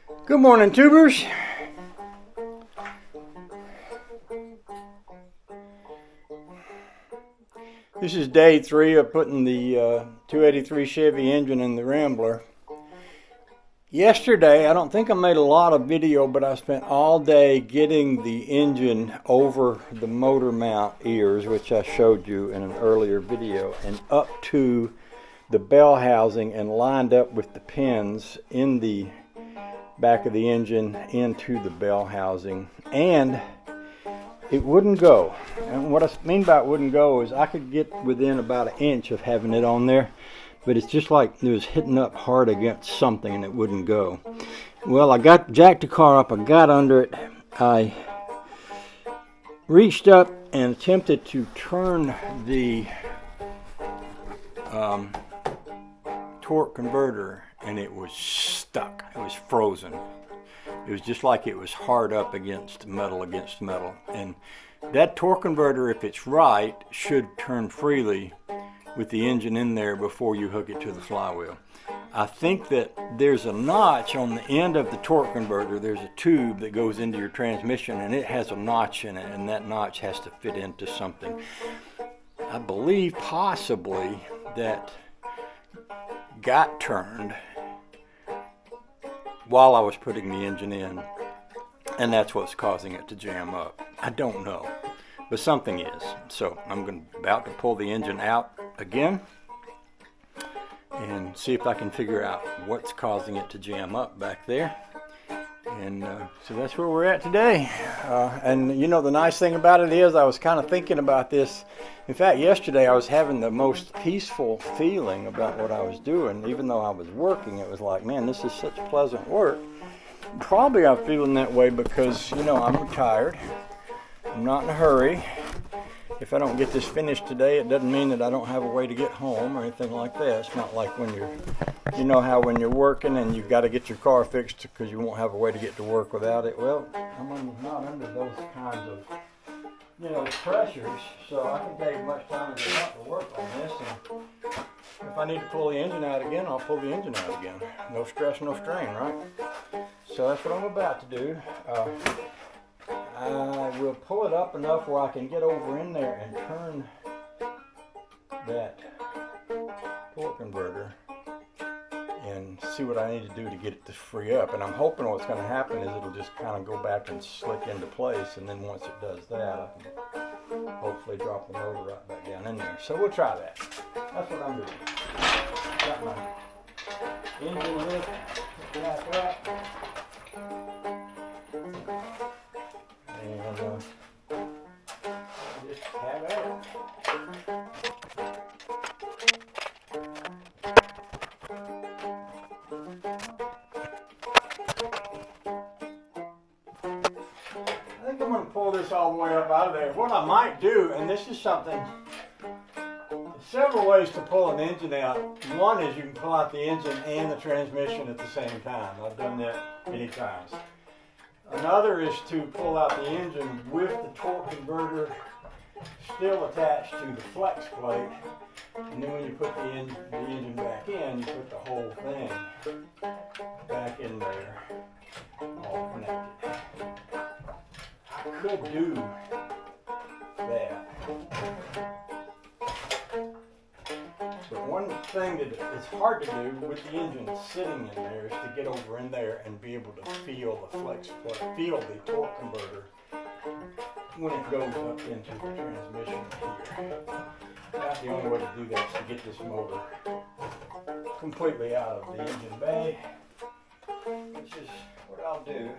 Good morning, tubers. This is day 3 of putting the 283 Chevy engine in the Rambler. Yesterday, I don't think I made a lot of video, but I spent all day getting the engine over the motor mount ears, which I showed you in an earlier video, and up to the bell housing and lined up with the pins in the back of the engine into the bell housing, and it wouldn't go. And what I mean by it wouldn't go is I could get within about an inch of having it on there, but it's just like it was hitting up hard against something and it wouldn't go. Well, I jacked the car up, I got under it, I reached up and attempted to turn the torque converter, and it was stuck. It was frozen. It was just like it was hard up against metal. And that torque converter, if it's right, should turn freely with the engine in there before you hook it to the flywheel. I think that there's a notch on the end of the torque converter. There's a tube that goes into your transmission, and it has a notch in it, and that notch has to fit into something. I believe possibly that got turned while I was putting the engine in, and that's what's causing it to jam up. I don't know, but something is. So I'm about to pull the engine out again and see if I can figure out what's causing it to jam up back there. And so that's where we're at today. And you know, the nice thing about it is I was kind of thinking about this. In fact, yesterday I was having the most peaceful feeling about what I was doing. Even though I was working, it was like, man, this is such pleasant work. Probably I'm feeling that way because, you know, I'm retired. I'm not in a hurry. If I don't get this finished today, it doesn't mean that I don't have a way to get home or anything like that. It's not like when you know how when you're working and you've got to get your car fixed because you won't have a way to get to work without it. Well, I'm not under those kinds of, you know, pressures, so I can take as much time as I want to work on this. And if I need to pull the engine out again, I'll pull the engine out again. No stress, no strain, right? So that's what I'm about to do. I will pull it up enough where I can get over in there and turn that torque converter and see what I need to do to get it to free up. And I'm hoping what's going to happen is it'll just kind of go back and slick into place, and then once it does that, I can hopefully drop the motor right back down in there. So we'll try that. That's what I'm doing. Got my engine lift back up. And just have at it. I think I'm going to pull this all the way up out of there. What I might do, and this is something, there's several ways to pull an engine out. One is you can pull out the engine and the transmission at the same time. I've done that many times. Another is to pull out the engine with the torque converter still attached to the flex plate, and then when you put the engine back in, you put the whole thing back in there, all connected. I could do that. But one thing that it's hard to do with the engine sitting in there is to get over in there and be able to feel the flex plate, feel the torque converter when it goes up into the transmission here. About the only way to do that is to get this motor completely out of the engine bay, which is what I'll do.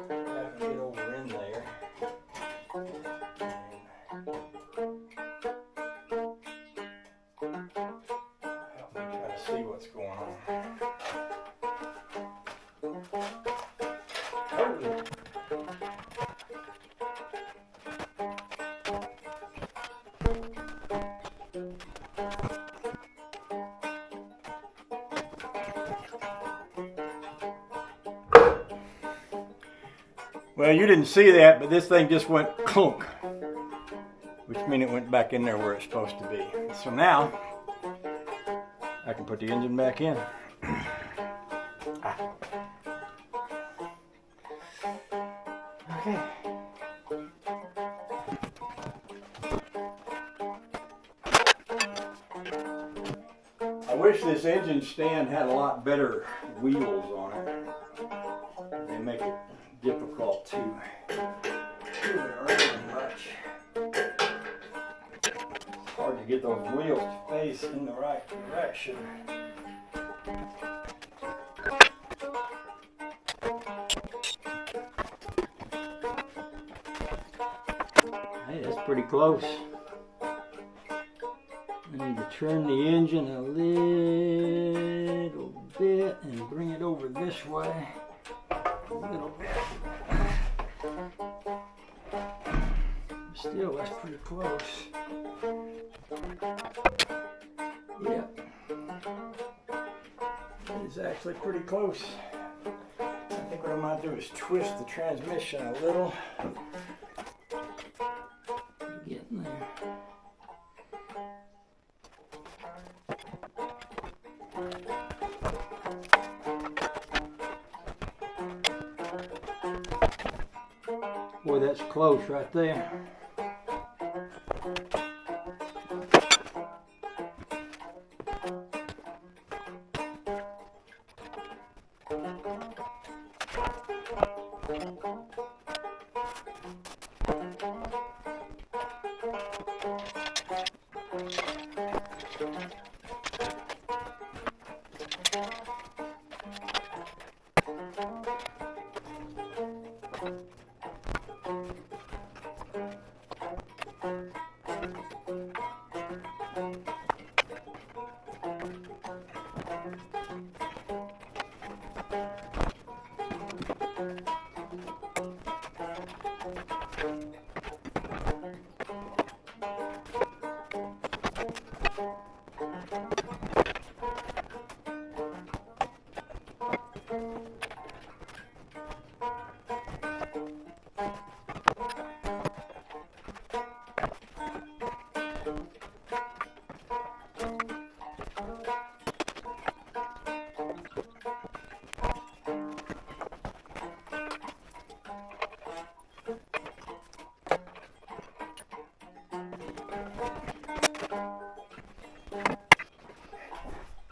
I can get over in there. See what's going on. Well, you didn't see that, but this thing just went clunk, which means it went back in there where it's supposed to be. So now I can put the engine back in. Okay. I wish this engine stand had a lot better wheels on it. They make it difficult to move it around much. It's hard to get those wheels to face in the right direction. Hey, that's pretty close. I need to turn the engine a little bit and bring it over this way a little bit. Still, that's pretty close. Yep. That is actually pretty close. I think what I might do is twist the transmission a little. Get in there. Boy, that's close right there.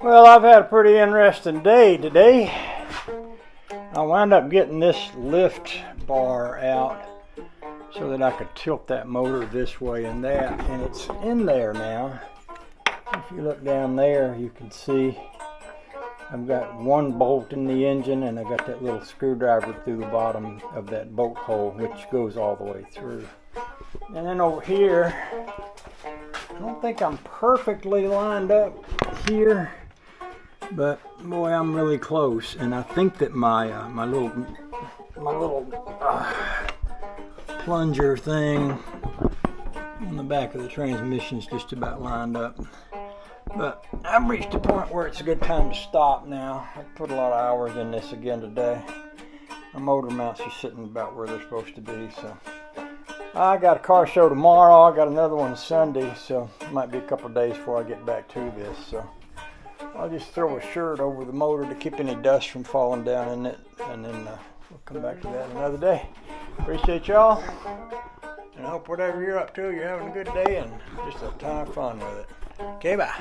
Well, I've had a pretty interesting day today. I wound up getting this lift bar out so that I could tilt that motor this way and that, and it's in there now. If you look down there, you can see I've got one bolt in the engine, and I've got that little screwdriver through the bottom of that bolt hole, which goes all the way through. And then over here, I don't think I'm perfectly lined up here, but boy, I'm really close. And I think that my little plunger thing on the back of the transmission is just about lined up. But I've reached a point where it's a good time to stop now. I've put a lot of hours in this again today. My motor mounts are sitting about where they're supposed to be. So I got a car show tomorrow. I got another one Sunday, so it might be a couple of days before I get back to this. So I'll just throw a shirt over the motor to keep any dust from falling down in it, and then we'll come back to that another day. Appreciate y'all, and I hope whatever you're up to, you're having a good day and just a ton of fun with it. Okay, bye.